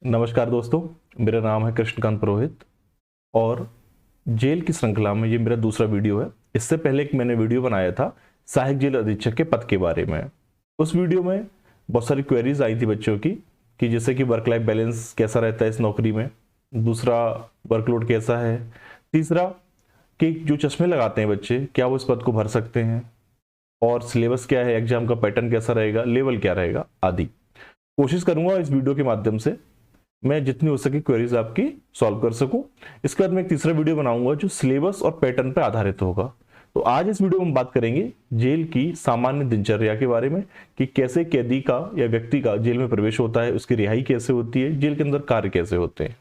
नमस्कार दोस्तों, मेरा नाम है कृष्णकांत पुरोहित और जेल की श्रृंखला में ये मेरा दूसरा वीडियो है। इससे पहले एक मैंने वीडियो बनाया था सहायक जेल अधीक्षक के पद के बारे में। उस वीडियो में बहुत सारी क्वेरीज आई थी बच्चों की कि जैसे कि वर्क लाइफ बैलेंस कैसा रहता है इस नौकरी में, दूसरा वर्कलोड कैसा है, तीसरा कि जो चश्मे लगाते हैं बच्चे क्या वो इस पद को भर सकते हैं, और सिलेबस क्या है, एग्जाम का पैटर्न कैसा रहेगा, लेवल क्या रहेगा आदि। कोशिश करूंगा इस वीडियो के माध्यम से मैं जितनी हो सके क्वेरीज आपकी सॉल्व कर सकूं। इसके बाद मैं एक तीसरा वीडियो बनाऊंगा जो सिलेबस और पैटर्न पर आधारित होगा। तो आज इस वीडियो में हम बात करेंगे जेल की सामान्य दिनचर्या के बारे में कि कैसे कैदी का या व्यक्ति का जेल में प्रवेश होता है, उसकी रिहाई कैसे होती है, जेल के अंदर कार्य कैसे होते हैं।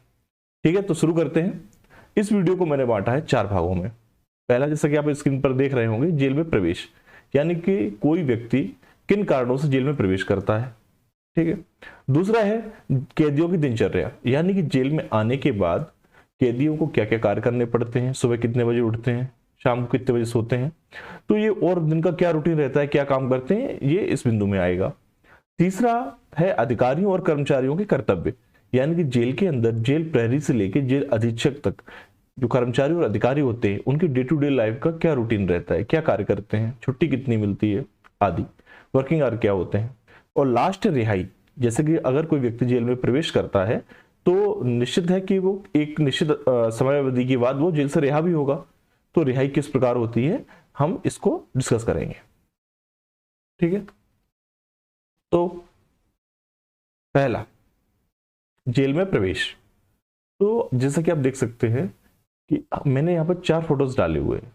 ठीक है, तो शुरू करते हैं। इस वीडियो को मैंने बांटा है 4 भागों में। पहला, जैसा कि आप स्क्रीन पर देख रहे होंगे, जेल में प्रवेश, यानी कि कोई व्यक्ति किन कारणों से जेल में प्रवेश करता है। ठीक है। दूसरा है कैदियों की दिनचर्या, यानी कि जेल में आने के बाद कैदियों को क्या क्या कार्य करने पड़ते हैं, सुबह कितने बजे उठते हैं, शाम को कितने बजे सोते हैं, तो ये और दिन का क्या रूटीन रहता है, क्या काम करते हैं, ये इस बिंदु में आएगा। तीसरा है अधिकारियों और कर्मचारियों के कर्तव्य, यानी कि जेल के अंदर जेल प्रहरी से लेकर जेल अधीक्षक तक जो कर्मचारी और अधिकारी होते हैं उनकी डे टू डे लाइफ का क्या रूटीन रहता है, क्या कार्य करते हैं, छुट्टी कितनी मिलती है आदि, वर्किंग आवर क्या होते हैं। और लास्ट रिहाई, जैसे कि अगर कोई व्यक्ति जेल में प्रवेश करता है तो निश्चित है कि वो एक निश्चित समय अवधि के बाद वो जेल से रिहा भी होगा। तो रिहाई किस प्रकार होती है हम इसको डिस्कस करेंगे। ठीक है, तो पहला, जेल में प्रवेश। तो जैसा कि आप देख सकते हैं कि मैंने यहाँ पर 4 फोटोज डाले हुए हैं।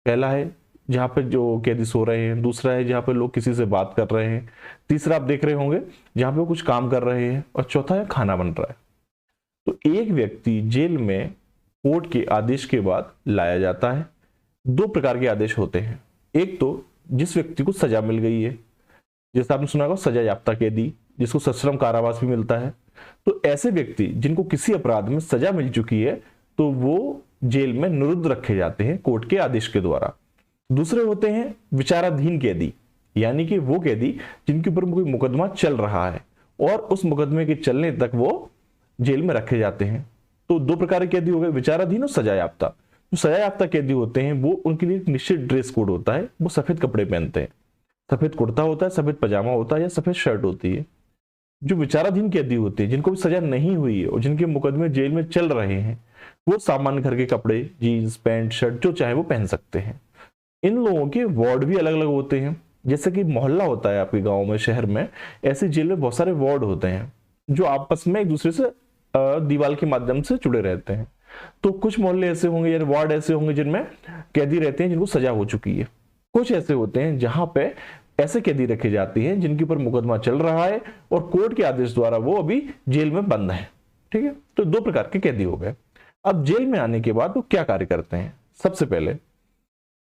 पहला है जहाँ पे जो कैदी सो रहे हैं, दूसरा है जहाँ पे लोग किसी से बात कर रहे हैं, तीसरा आप देख रहे होंगे जहाँ पे वो कुछ काम कर रहे हैं, और चौथा है खाना बन रहा है। तो एक व्यक्ति जेल में कोर्ट के आदेश के बाद लाया जाता है। 2 प्रकार के आदेश होते हैं। एक तो जिस व्यक्ति को सजा मिल गई है, जैसे आपने सुना होगा सजा याफ्ता कैदी, जिसको सश्रम कारावास भी मिलता है। तो ऐसे व्यक्ति जिनको किसी अपराध में सजा मिल चुकी है तो वो जेल में निरुद्ध रखे जाते हैं कोर्ट के आदेश के द्वारा। दूसरे होते हैं विचाराधीन कैदी, यानी कि वो कैदी जिनके ऊपर कोई मुकदमा चल रहा है और उस मुकदमे के चलने तक वो जेल में रखे जाते हैं। तो 2 प्रकार के कैदी हो गए, विचाराधीन और सजा याफ्ता। जो सजा याफ्ता कैदी होते हैं वो उनके लिए एक निश्चित ड्रेस कोड होता है, वो सफेद कपड़े पहनते हैं, सफेद कुर्ता होता है, सफेद पजामा होता है या सफेद शर्ट होती है। जो विचाराधीन कैदी होते हैं जिनको भी सजा नहीं हुई है और जिनके मुकदमे जेल में चल रहे हैं, वो सामान्य घर के कपड़े, जीन्स पैंट शर्ट जो चाहे वो पहन सकते हैं। इन लोगों के वार्ड भी अलग अलग होते हैं। जैसे कि मोहल्ला होता है आपके गांव में, शहर में, ऐसे जेल में बहुत सारे वार्ड होते हैं जो आपस में एक दूसरे से दीवार के माध्यम से जुड़े रहते हैं। तो कुछ मोहल्ले ऐसे होंगे या वार्ड ऐसे होंगे जिनमें कैदी रहते हैं जिनको सजा हो चुकी है। कुछ ऐसे होते हैं जहां पे ऐसे कैदी रखे जाती हैं जिनके ऊपर मुकदमा चल रहा है और कोर्ट के आदेश द्वारा वो अभी जेल में बंद है। ठीक है, तो 2 प्रकार के कैदी हो गए। अब जेल में आने के बाद वो क्या कार्य करते हैं। सबसे पहले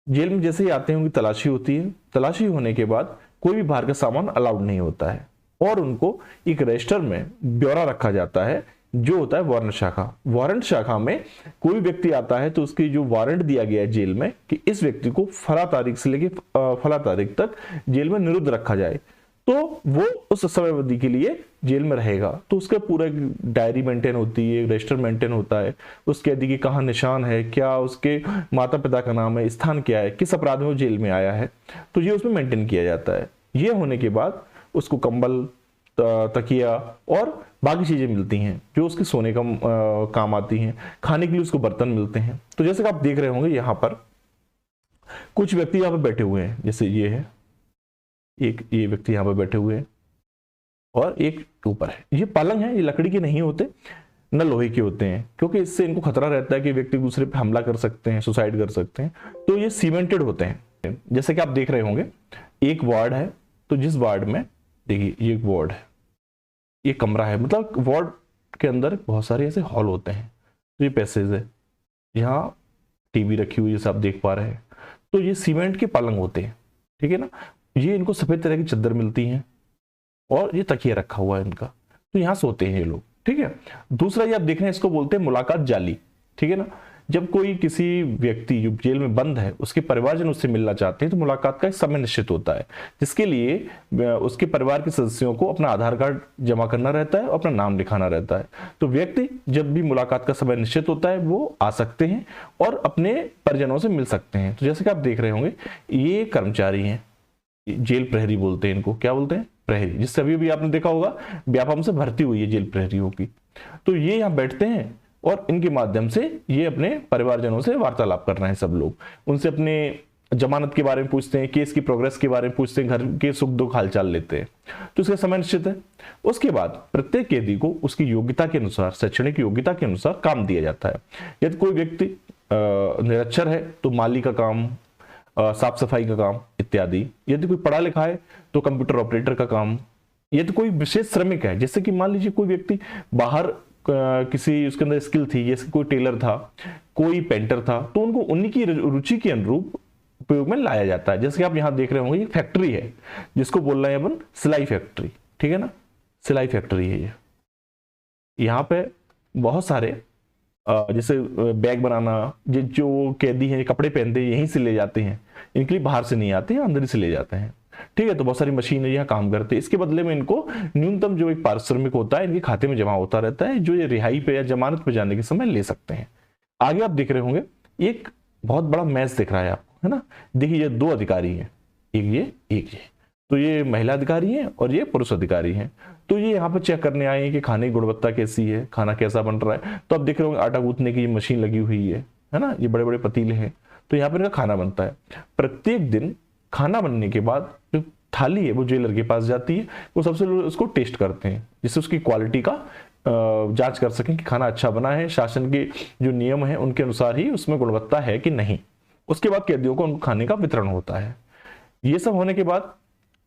जेल में जैसे ही आते हैं उनकी तलाशी होती है। तलाशी होने के बाद कोई भी बाहर का सामान अलाउड नहीं होता है और उनको एक रजिस्टर में ब्यौरा रखा जाता है जो होता है वारंट शाखा। वारंट शाखा में कोई व्यक्ति आता है तो उसकी जो वारंट दिया गया है जेल में कि इस व्यक्ति को फला तारीख से लेकर फला तारीख तक जेल में निरुद्ध रखा जाए, तो वो उस समय अवधि के लिए जेल में रहेगा। तो उसका पूरा डायरी मेंटेन होती है, रजिस्टर मेंटेन होता है, उस कैदी की कहाँ निशान है, क्या उसके माता पिता का नाम है, स्थान क्या है, किस अपराध में वो जेल में आया है, तो ये उसमें मेंटेन किया जाता है। ये होने के बाद उसको कंबल, तकिया और बाकी चीजें मिलती हैं जो उसके सोने का काम आती हैं। खाने के लिए उसको बर्तन मिलते हैं। तो जैसे कि आप देख रहे होंगे यहाँ पर कुछ व्यक्ति यहाँ पर बैठे हुए हैं, जैसे ये है, एक ये व्यक्ति यहाँ पर बैठे हुए हैं और एक ऊपर है। ये पलंग है, ये लकड़ी के नहीं होते, न लोहे के होते हैं, क्योंकि इससे इनको खतरा रहता है कि व्यक्ति दूसरे पे हमला कर सकते हैं, सुसाइड कर सकते हैं। तो ये सीमेंटेड होते हैं। जैसे कि आप देख रहे होंगे एक वार्ड है, तो जिस वार्ड में देखिए ये एक वार्ड है, ये कमरा है, मतलब वार्ड के अंदर बहुत सारे ऐसे हॉल होते हैं। तो ये पैसेज है, यहाँ टीवी रखी हुई जैसे आप देख पा रहे हैं। तो ये सीमेंट के पलंग होते हैं, ठीक है ना। ये इनको सफेद तरह की चादर मिलती हैं और ये तकिया रखा हुआ है इनका, तो यहाँ सोते हैं ये लोग। ठीक है। दूसरा ये आप देख रहे हैं, इसको बोलते हैं मुलाकात जाली। ठीक है ना, जब कोई किसी व्यक्ति जो जेल में बंद है उसके परिवारजन उससे मिलना चाहते हैं तो मुलाकात का एक समय निश्चित होता है, जिसके लिए उसके परिवार के सदस्यों को अपना आधार कार्ड जमा करना रहता है और अपना नाम लिखाना रहता है। तो व्यक्ति जब भी मुलाकात का समय निश्चित होता है वो आ सकते हैं और अपने परिजनों से मिल सकते हैं। तो जैसे कि आप देख रहे होंगे ये कर्मचारी हैं, जेल प्रहरी बोलते हैं इनको, क्या बोलते हैं, प्रहरी, जिससे अभी भी आपने देखा होगा व्यापम से भर्ती हुई है जेल प्रहरियों की। तो ये यहाँ बैठते हैं और इनके माध्यम से ये अपने परिवारजनों से वार्तालाप कर रहे हैं। सब लोग उनसे अपने जमानत के बारे में पूछते हैं, केस की प्रोग्रेस के बारे में पूछते हैं, घर के सुख दुख हालचाल लेते हैं। तो इसका समय निश्चित है। उसके बाद प्रत्येक कैदी को उसकी योग्यता के अनुसार, शैक्षणिक योग्यता के अनुसार काम दिया जाता है। यदि कोई व्यक्ति निरक्षर है तो माली का काम, साफ सफाई का काम इत्यादि। यदि कोई पढ़ा लिखा है तो कंप्यूटर ऑपरेटर का काम। यदि कोई विशेष श्रमिक है, जैसे कि मान लीजिए कोई व्यक्ति बाहर किसी उसके अंदर स्किल थी, जैसे कोई टेलर था, कोई पेंटर था, तो उनको उन्हीं की रुचि के अनुरूप उपयोग में लाया जाता है। जैसे कि आप यहाँ देख रहे होंगे ये फैक्ट्री है जिसको बोल रहे हैं अपन सिलाई फैक्ट्री, ठीक है ना, सिलाई फैक्ट्री है ये। यहाँ पे बहुत सारे जैसे बैग बनाना, जो कैदी हैं कपड़े पहनते हैं यहीं से ले जाते हैं, इनके लिए बाहर से नहीं आते हैं, अंदर ही से ले जाते हैं, ठीक है। तो बहुत सारी मशीनें यहाँ काम करते हैं। इसके बदले में इनको न्यूनतम जो एक पारिश्रमिक होता है इनके खाते में जमा होता रहता है, जो ये रिहाई पे या जमानत पे जाने के समय ले सकते हैं। आगे आप देख रहे होंगे एक बहुत बड़ा मैच दिख रहा है आपको, है ना। देखिए ये दो अधिकारी हैं, एक ये। तो ये महिला अधिकारी हैं और ये पुरुष अधिकारी हैं। तो ये यहाँ पर चेक करने आए हैं कि खाने की गुणवत्ता कैसी है, खाना कैसा बन रहा है। तो आप देख रहे होंगे आटा गूंथने की मशीन लगी हुई है ना, ये बड़े बड़े पतीले हैं। तो यहाँ पर इनका खाना बनता है। प्रत्येक दिन खाना बनने के बाद जो थाली है वो जेलर के पास जाती है, वो सबसे पहले उसको टेस्ट करते हैं जिससे उसकी क्वालिटी का जांच कर सकें कि खाना अच्छा बना है, शासन के जो नियम है उनके अनुसार ही उसमें गुणवत्ता है कि नहीं। उसके बाद कैदियों को उनको खाने का वितरण होता है। ये सब होने के बाद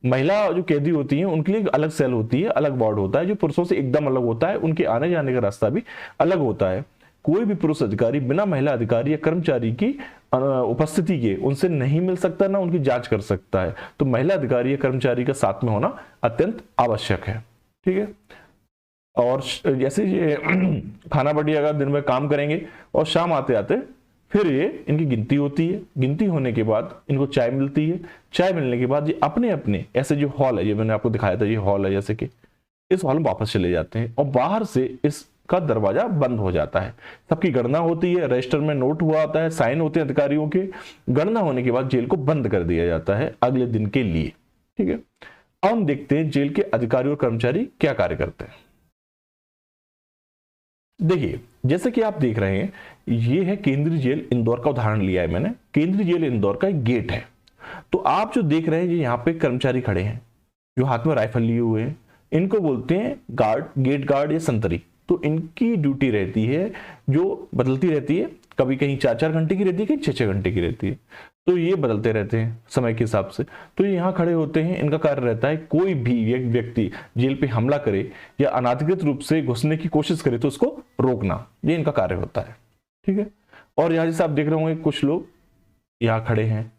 महिला जो कैदी होती हैं उनके लिए अलग सेल होती है, अलग वार्ड होता है जो पुरुषों से एकदम अलग होता है। उनके आने जाने का रास्ता भी अलग होता है। कोई भी पुरुष अधिकारी बिना महिला अधिकारी या कर्मचारी की उपस्थिति के उनसे नहीं मिल सकता, ना उनकी जांच कर सकता है। तो महिला अधिकारी या कर्मचारी का साथ में होना अत्यंत आवश्यक है, ठीक है। और जैसे ये खाना बढ़िया अगर दिन में काम करेंगे और शाम आते आते फिर ये इनकी गिनती होती है। गिनती होने के बाद इनको चाय मिलती है। चाय मिलने के बाद ये अपने अपने ऐसे जो हॉल है, ये मैंने आपको दिखाया था, ये हॉल है, जैसे कि इस हॉल में वापस चले जाते हैं और बाहर से इसका दरवाजा बंद हो जाता है। सबकी गणना होती है, रजिस्टर में नोट हुआ आता है, साइन होते हैं अधिकारियों के। गणना होने के बाद जेल को बंद कर दिया जाता है अगले दिन के लिए, ठीक है। अब हम देखते हैं जेल के अधिकारी और कर्मचारी क्या कार्य करते हैं। देखिए जैसे कि आप देख रहे हैं ये है केंद्रीय जेल इंदौर का उदाहरण लिया है मैंने। केंद्रीय जेल इंदौर का एक गेट है। तो आप जो देख रहे हैं यहाँ पे कर्मचारी खड़े हैं जो हाथ में राइफल लिए हुए हैं, इनको बोलते हैं गार्ड, गेट गार्ड या संतरी। तो इनकी ड्यूटी रहती है जो बदलती रहती है, कभी कहीं 4-4 घंटे की रहती है, कहीं 6-6 घंटे की रहती है। तो ये बदलते रहते हैं समय के हिसाब से। तो ये यहाँ खड़े होते हैं। इनका कार्य रहता है कोई भी व्यक्ति जेल पे हमला करे या अनाधिकृत रूप से घुसने की कोशिश करे तो उसको रोकना, ये इनका कार्य होता है, ठीक है। और यहाँ जैसे आप देख रहे होंगे कुछ लोग यहाँ खड़े हैं,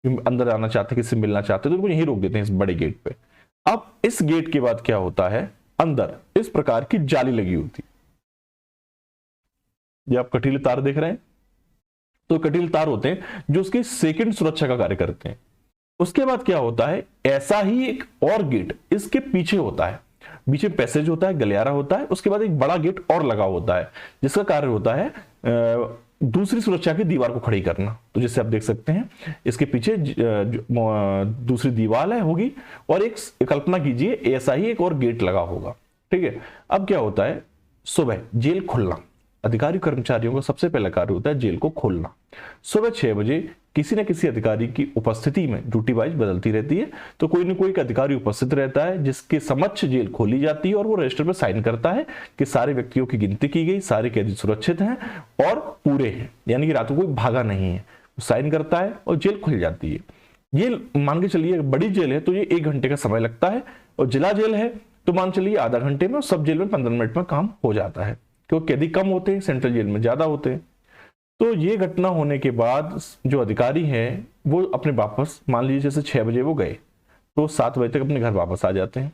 अंदर आना चाहते हैं, किससे मिलना चाहते हैं, तो उनको यहीं रोक देते हैं इस बड़े गेट पे। अब इस गेट के बाद क्या होता है, अंदर इस प्रकार की जाली लगी होती है। ये आप कटीले तार देख रहे हैं, तो कटीले तार होते हैं जो उसकी सेकंड सुरक्षा का कार्य करते हैं। उसके बाद क्या होता है, ऐसा ही एक और गेट इसके पीछे होता है, बीच में पैसेज होता है, गलियारा होता है। उसके बाद एक बड़ा गेट और लगा होता है जिसका कार्य होता है दूसरी सुरक्षा की दीवार को खड़ी करना। तो जैसे आप देख सकते हैं इसके पीछे दूसरी दीवार है होगी और एक कल्पना कीजिए ऐसा ही एक और गेट लगा होगा, ठीक है। अब क्या होता है, सुबह जेल खुलना, अधिकारी कर्मचारियों का सबसे पहला कार्य होता है जेल को खोलना। सुबह 6 बजे किसी न किसी अधिकारी की उपस्थिति में ड्यूटी वाइज बदलती रहती है। तो कोई न कोई एक अधिकारी उपस्थित रहता है जिसके समक्ष जेल खोली जाती है और वो रजिस्टर पर साइन करता है कि सारे व्यक्तियों की गिनती की गई, सारे कैदी सुरक्षित हैं और पूरे हैं, यानी कि रात को कोई भागा नहीं है। साइन करता है और जेल खुल जाती है। ये मान के चलिए बड़ी जेल है तो ये 1 घंटे का समय लगता है, और जिला जेल है तो मान चलिए आधा घंटे में, और सब जेल में 15 मिनट में काम हो जाता है क्योंकि कैदी कम होते हैं, सेंट्रल जेल में ज्यादा होते हैं। तो ये घटना होने के बाद जो अधिकारी हैं वो अपने वापस, मान लीजिए जैसे 6 बजे वो गए तो 7 बजे तक अपने घर वापस आ जाते हैं।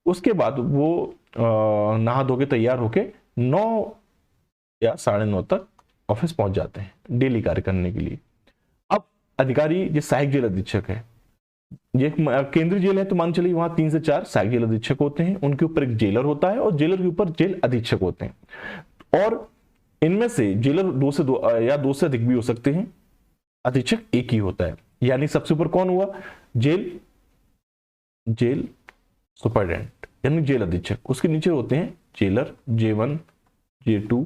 उसके बाद वो नहा धो के तैयार होके 9 या 9:30 तक ऑफिस पहुंच जाते हैं डेली कार्य करने के लिए। अब अधिकारी जो सहायक जेल अधीक्षक है, ये केंद्रीय जेल है तो मान चलिए वहां 3 से 4 सहायक जेल अधीक्षक होते हैं, उनके ऊपर एक जेलर होता है और जेलर के ऊपर जेल अधीक्षक होते हैं। और इनमें से जेलर 2 से 2 या 2 से अधिक भी हो सकते हैं, अधीक्षक एक ही होता है। यानी सबसे ऊपर कौन हुआ? जेल सुपरिटेंडेंट यानी जेल अधीक्षक, उसके नीचे होते हैं जेलर J1 J2,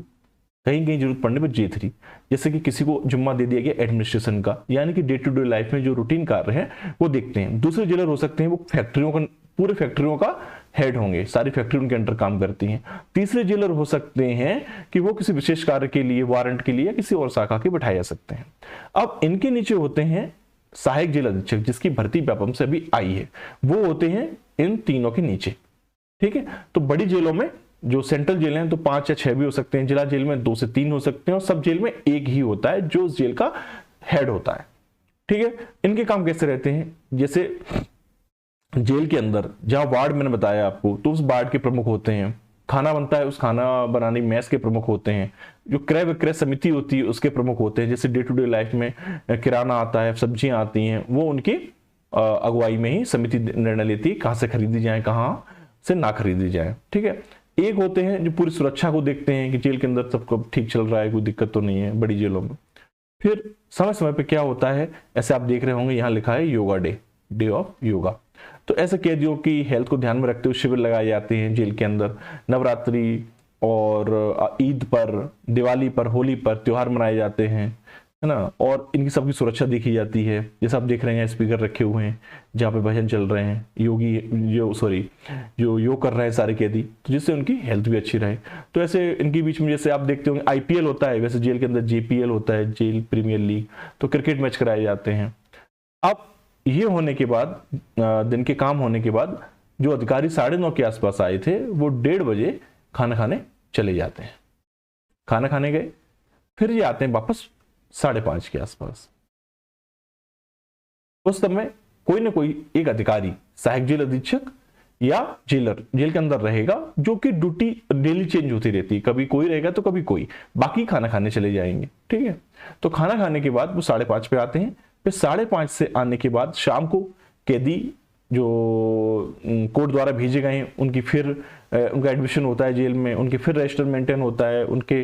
कहीं कहीं जरूरत पड़ने पर J3। जैसे कि किसी को जिम्मा दे दिया गया एडमिनिस्ट्रेशन का, यानी कि डे टू डे लाइफ में जो रूटीन कार्य है वो देखते हैं। दूसरे जेलर हो सकते हैं वो फैक्ट्रियों का, पूरे फैक्ट्रियों का हेड होंगे, सारी फैक्ट्री उनके अंडर काम करती हैं। तीसरे जेलर हो सकते हैं कि वो किसी विशेष कार्य के लिए, वारंट के लिए या किसी और शाखा के बैठाए जा सकते हैं। अब इनके नीचे होते हैं सहायक जेल अधीक्षक, जिसकी भर्ती व्यापम से अभी आई है, वो होते हैं इन तीनों के नीचे। ठीक है, तो बड़ी जेलों में जो सेंट्रल जेल हैं तो 5 या 6 भी हो सकते हैं, जिला जेल में 2 से 3 हो सकते हैं, और सब जेल में एक ही होता है जो उस जेल का हेड होता है। ठीक है, इनके काम कैसे रहते हैं? जैसे जेल के अंदर जहां वार्ड मैंने बताया आपको, तो उस वार्ड के प्रमुख होते हैं, खाना बनता है उस खाना बनाने मैस के प्रमुख होते हैं, जो क्रय विक्रय समिति होती है उसके प्रमुख होते हैं। जैसे डे टू डे लाइफ में किराना आता है, सब्जियां आती हैं, वो उनकी अगुवाई में ही समिति निर्णय लेती है कहाँ से खरीदी जाए, कहाँ से ना खरीदी जाए। ठीक है, एक होते हैं जो पूरी सुरक्षा को देखते हैं कि जेल के अंदर सब ठीक चल रहा है, कोई दिक्कत तो नहीं है बड़ी जेलों में। फिर समय समय पे क्या होता है, ऐसे आप देख रहे होंगे यहाँ लिखा है योगा डे ऑफ योगा। तो ऐसे कैदियों की हेल्थ को ध्यान में रखते हुए शिविर लगाए जाते हैं जेल के अंदर। नवरात्रि और ईद पर, दिवाली पर, होली पर त्योहार मनाए जाते हैं, है ना, और इनकी सबकी सुरक्षा देखी जाती है। जैसे आप देख रहे हैं स्पीकर रखे हुए हैं जहाँ पे भजन चल रहे हैं, जो योग कर रहे हैं सारे कैदी, तो जिससे उनकी हेल्थ भी अच्छी रहे। तो ऐसे इनके बीच में जैसे आप देखते होंगे IPL होता है, वैसे जेल के अंदर JPL होता है, जेल प्रीमियर लीग, तो क्रिकेट मैच कराए जाते हैं। अब ये होने के बाद, दिन के काम होने के बाद, जो अधिकारी 9:30 के आसपास आए थे वो 1:30 बजे खाना खाने चले जाते हैं। खाना खाने गए, फिर ये आते हैं वापस 5:30 के आसपास। उस समय कोई ना कोई एक अधिकारी, सहायक जेल अधीक्षक या जेलर जेल के अंदर रहेगा, जो कि ड्यूटी डेली चेंज होती रहती है, कभी कोई रहेगा तो कभी कोई, बाकी खाना खाने चले जाएंगे। ठीक है, तो खाना खाने के बाद वो 5:30 पे आते हैं। फिर 5:30 से आने के बाद शाम को कैदी जो कोर्ट द्वारा भेजे गए हैं उनकी फिर उनका एडमिशन होता है जेल में, उनके फिर रजिस्टर मेंटेन होता है, उनके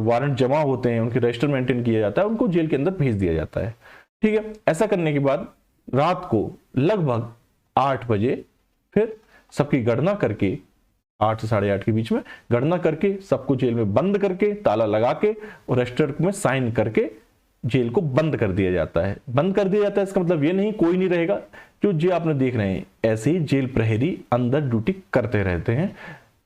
वारंट जमा होते हैं, उनके रजिस्टर मेंटेन किया जाता है, उनको जेल के अंदर भेज दिया जाता है। ठीक है, ऐसा करने के बाद रात को लगभग 8 बजे फिर सबकी गणना करके, 8 से 8:30 के बीच में गणना करके, सबको जेल में बंद करके, ताला लगा के और रजिस्टर में साइन करके जेल को बंद कर दिया जाता है। बंद कर दिया जाता है इसका मतलब ये नहीं कोई नहीं रहेगा, जो जे आपने देख रहे हैं ऐसे ही जेल प्रहरी अंदर ड्यूटी करते रहते हैं,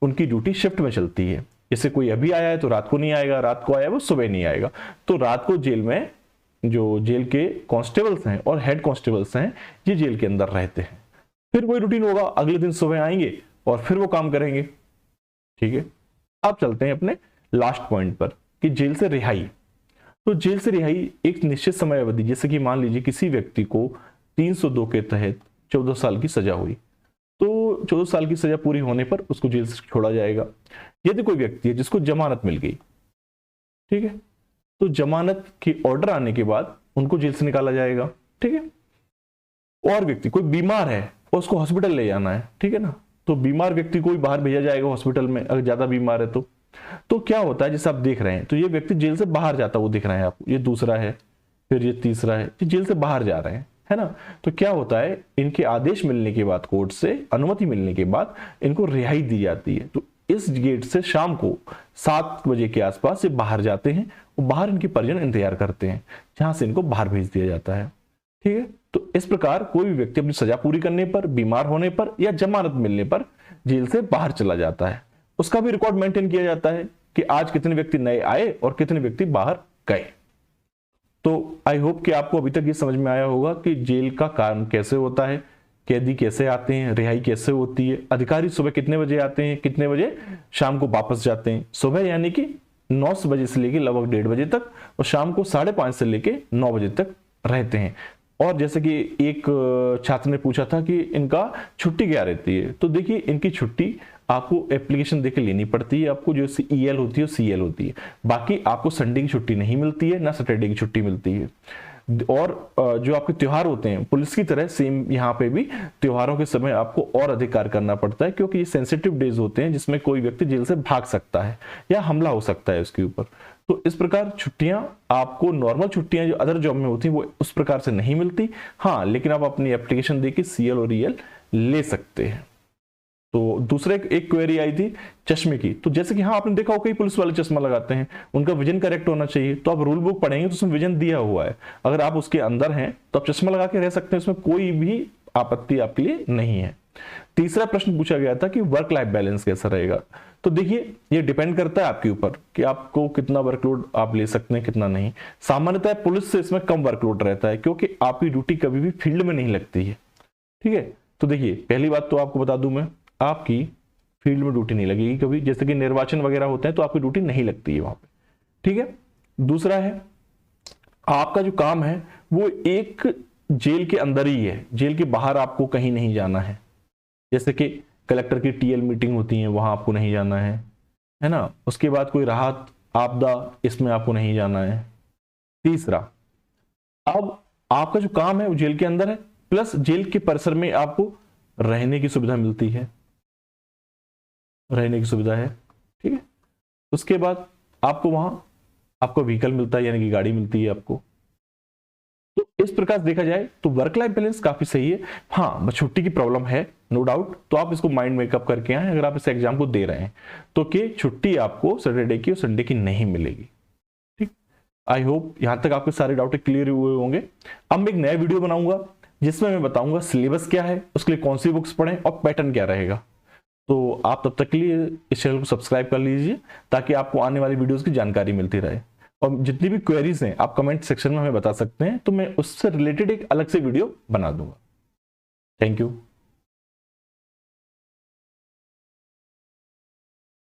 उनकी ड्यूटी शिफ्ट में चलती है। जैसे कोई अभी आया है तो रात को नहीं आएगा, रात को आया वो सुबह नहीं आएगा। तो रात को जेल में जो जेल के कांस्टेबल्स हैं और हेड कांस्टेबल्स हैं, ये जेल के अंदर रहते हैं। फिर वही रूटीन होगा, अगले दिन सुबह आएंगे और फिर वो काम करेंगे। ठीक है, अब चलते हैं अपने लास्ट पॉइंट पर कि जेल से रिहाई। तो जेल से रिहाई एक निश्चित समय अवधि, जैसे कि मान लीजिए किसी व्यक्ति को 302 के तहत 14 साल की सजा हुई, तो 14 साल की सजा पूरी होने पर उसको जेल से छोड़ा जाएगा। यदि कोई व्यक्ति है जिसको जमानत मिल गई, ठीक है, तो जमानत की ऑर्डर आने के बाद उनको जेल से निकाला जाएगा। ठीक है, और व्यक्ति कोई बीमार है और उसको हॉस्पिटल ले जाना है, ठीक है ना, तो बीमार व्यक्ति को भी बाहर भेजा जाएगा हॉस्पिटल में, अगर ज्यादा बीमार है तो क्या होता है, जैसे आप देख रहे हैं, तो ये व्यक्ति जेल से बाहर जाता है, वो दिख रहा है आपको, ये दूसरा है, फिर ये तीसरा है, ये जेल से बाहर जा रहे हैं, है ना। तो क्या होता है, इनके आदेश मिलने के बाद, कोर्ट से अनुमति मिलने के बाद इनको रिहाई दी जाती है। तो इस गेट से शाम को 7 बजे के आसपास ये बाहर जाते हैं और बाहर इनके परिजन इंतजार करते हैं, जहां से इनको बाहर भेज दिया जाता है। ठीक है, तो इस प्रकार कोई भी व्यक्ति अपनी सजा पूरी करने पर, बीमार होने पर या जमानत मिलने पर जेल से बाहर चला जाता है। उसका भी रिकॉर्ड मेंटेन किया जाता है कि आज कितने व्यक्ति नए आए और कितने व्यक्ति बाहर गए। तो आई होप कि आपको अभी तक ये समझ में आया होगा कि जेल का काम कैसे होता है, कैदी कैसे आते हैं, रिहाई कैसे होती है, अधिकारी सुबह कितने बजे आते हैं, कितने बजे शाम को वापस जाते हैं। सुबह यानी कि 9 बजे से लेकर लगभग 1:30 बजे तक, और शाम को 5:30 से लेकर 9 बजे तक रहते हैं। और जैसे कि एक छात्र ने पूछा था कि इनका छुट्टी क्या रहती है, तो देखिए इनकी छुट्टी आपको एप्लीकेशन देके लेनी पड़ती है, आपको जो EL होती है CL होती है। बाकी आपको संडे की छुट्टी नहीं मिलती है, ना सैटरडे की छुट्टी मिलती है। और जो आपके त्योहार होते हैं पुलिस की तरह सेम यहाँ पे भी त्योहारों के समय आपको और अधिक कार्य करना पड़ता है, क्योंकि ये सेंसिटिव डेज होते हैं जिसमें कोई व्यक्ति जेल से भाग सकता है या हमला हो सकता है उसके ऊपर। तो इस प्रकार छुट्टियां आपको, नॉर्मल छुट्टियां जो अदर जॉब में होती हैं वो उस प्रकार से नहीं मिलती। हाँ, लेकिन आप अपनी एप्लीकेशन देके CL और EL ले सकते हैं। तो दूसरा एक क्वेरी आई थी चश्मे की। तो जैसे कि हाँ, आपने देखा हो कई पुलिस वाले चश्मा लगाते हैं, उनका विजन करेक्ट होना चाहिए। तो आप रूल बुक पढ़ेंगे तो उसमें विजन दिया हुआ है, अगर आप उसके अंदर हैं तो आप चश्मा लगा के रह सकते हैं, उसमें कोई भी आपत्ति आपके लिए नहीं है। तीसरा प्रश्न पूछा गया था कि वर्क लाइफ बैलेंस कैसा रहेगा। तो देखिए ये डिपेंड करता है आपके ऊपर कि आपको कितना वर्कलोड आप ले सकते हैं, कितना नहीं। सामान्यतः पुलिस से इसमें कम वर्कलोड रहता है, क्योंकि आपकी ड्यूटी कभी भी फील्ड में नहीं लगती है। ठीक है, तो देखिए पहली बात तो आपको बता दूं मैं, आपकी फील्ड में ड्यूटी नहीं लगेगी कभी। जैसे कि निर्वाचन वगैरह होते हैं तो आपकी ड्यूटी नहीं लगती है वहां पे। ठीक है, दूसरा है आपका जो काम है वो एक जेल के अंदर ही है, जेल के बाहर आपको कहीं नहीं जाना है। जैसे कि कलेक्टर की TL मीटिंग होती है, वहां आपको नहीं जाना है ना। उसके बाद कोई राहत आपदा, इसमें आपको नहीं जाना है। तीसरा, अब आपका जो काम है वो जेल के अंदर है, प्लस जेल के परिसर में आपको रहने की सुविधा मिलती है, रहने की सुविधा है। ठीक है, उसके बाद आपको वहां आपको व्हीकल मिलता है, यानी कि गाड़ी मिलती है आपको। तो इस प्रकार देखा जाए तो वर्क लाइफ बैलेंस काफी सही है। हाँ, छुट्टी की प्रॉब्लम है नो डाउट, तो आप इसको माइंड मेकअप करके आए अगर आप इस एग्जाम को दे रहे हैं तो कि छुट्टी आपको सैटरडे की और संडे की नहीं मिलेगी। ठीक, आई होप यहां तक आपके सारे डाउट क्लियर हुए होंगे। अब मैं एक नया वीडियो बनाऊंगा जिसमें मैं बताऊंगा सिलेबस क्या है, उसके लिए कौन सी बुक्स पढ़ें और पैटर्न क्या रहेगा। तो आप तब तक के लिए इस चैनल को सब्सक्राइब कर लीजिए ताकि आपको आने वाली वीडियोस की जानकारी मिलती रहे। और जितनी भी क्वेरीज हैं आप कमेंट सेक्शन में हमें बता सकते हैं, तो मैं उससे रिलेटेड एक अलग से वीडियो बना दूंगा। Thank you.